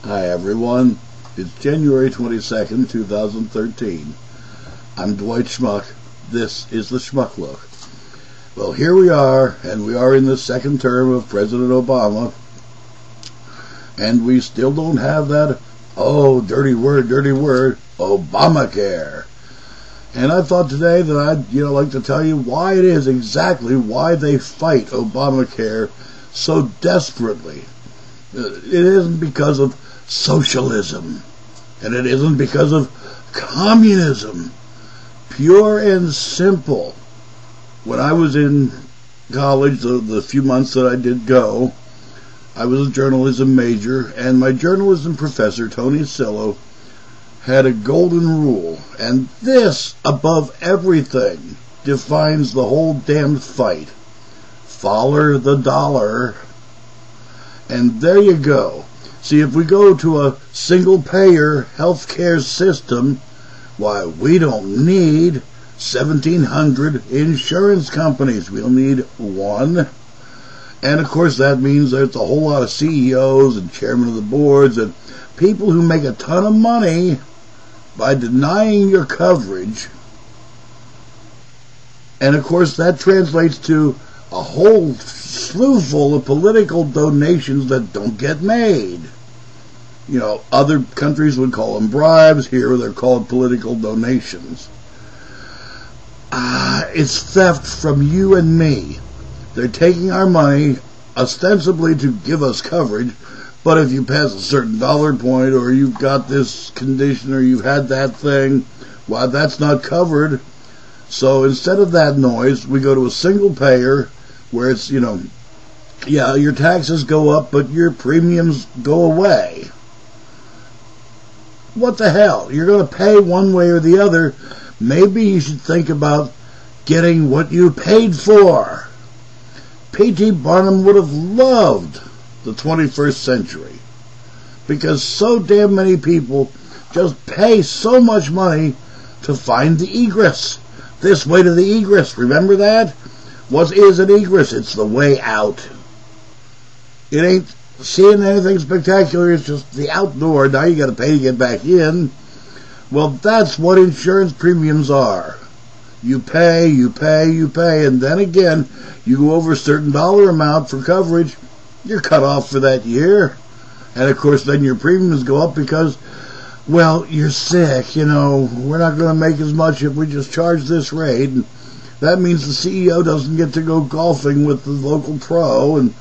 Hi everyone, it's January 22nd, 2013. I'm Dwight Schmuck. This is the Schmuck Look. Well, here we are, and we are in the second term of President Obama, and we still don't have that, dirty word, Obamacare. And I thought today that I'd like to tell you why it is exactly why they fight Obamacare so desperately. It isn't because of socialism, and it isn't because of communism. Pure and simple. When I was in college, the few months that I did go, I was a journalism major, and my journalism professor, Tony Sillo, had a golden rule, and this, above everything, defines the whole damned fight. Follow the dollar. And there you go. See, if we go to a single-payer healthcare system, why, we don't need 1,700 insurance companies. We'll need one. And, of course, that means there's a whole lot of CEOs and chairmen of the boards and people who make a ton of money by denying your coverage. And, of course, that translates to a whole slew full of political donations that don't get made. Other countries would call them bribes. Here they're called political donations. It's theft from you and me. They're taking our money ostensibly to give us coverage, but if you pass a certain dollar point, or you've got this condition, or you've had that thing, why, that's not covered. So instead of that noise, we go to a single payer where it's, your taxes go up, but your premiums go away. What the hell? You're going to pay one way or the other. Maybe you should think about getting what you paid for. P.T. Barnum would have loved the 21st century, because so damn many people just pay so much money to find the egress. This way to the egress. Remember that? What is an egress? It's the way out. It ain't seeing anything spectacular. It's just the outdoor. Now you got to pay to get back in. Well, that's what insurance premiums are. You pay, and then again, you go over a certain dollar amount for coverage, you're cut off for that year. And of course, then your premiums go up because, well, you're sick. We're not going to make as much if we just charge this rate. And that means the CEO doesn't get to go golfing with the local pro, and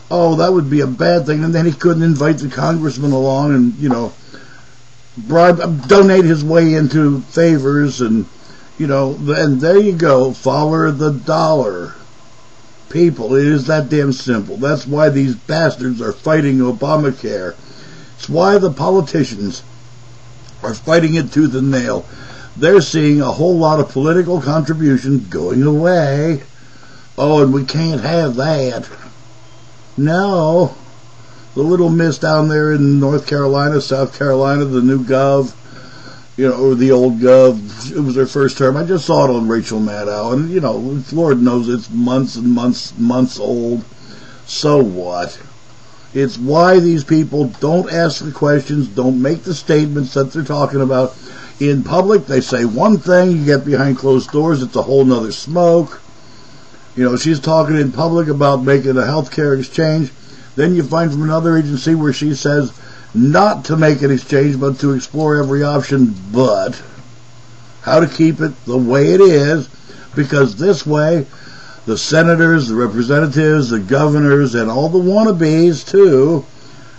that would be a bad thing. And then he couldn't invite the congressman along and, donate his way into favors, and, and there you go. Follow the dollar. People, it is that damn simple. That's why these bastards are fighting Obamacare. It's why the politicians are fighting it tooth and nail. They're seeing a whole lot of political contributions going away. And we can't have that. No. The little miss down there in North Carolina, South Carolina, the new gov, or the old gov, it was their first term. I just saw it on Rachel Maddow, and, Lord knows it's months and months old. So what? It's why these people don't ask the questions, don't make the statements that they're talking about. In public, they say one thing, you get behind closed doors, it's a whole nother smoke. She's talking in public about making a healthcare exchange. Then you find from another agency where she says not to make an exchange, but to explore every option, but how to keep it the way it is, because this way, the senators, the representatives, the governors, and all the wannabes, too,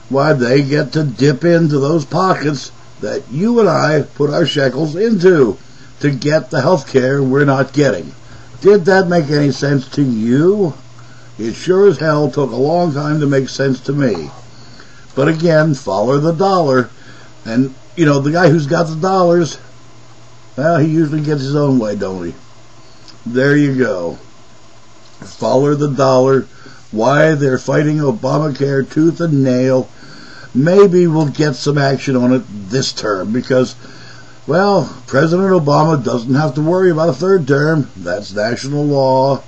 why, they get to dip into those pockets that you and I put our shekels into to get the health care we're not getting. Did that make any sense to you? It sure as hell took a long time to make sense to me. But again, follow the dollar. And, the guy who's got the dollars, well, he usually gets his own way, don't he? There you go. Follow the dollar. Why they're fighting Obamacare tooth and nail. Maybe we'll get some action on it this term, because, well, President Obama doesn't have to worry about a third term. That's national law.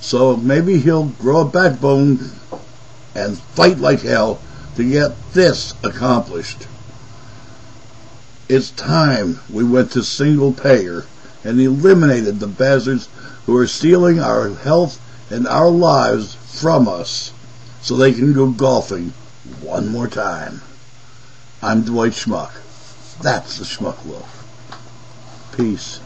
So maybe he'll grow a backbone and fight like hell to get this accomplished. It's time we went to single payer and eliminated the bastards who are stealing our health and our lives from us so they can go golfing one more time. I'm Dwight Schmuck. That's the Schmuck Look. Peace.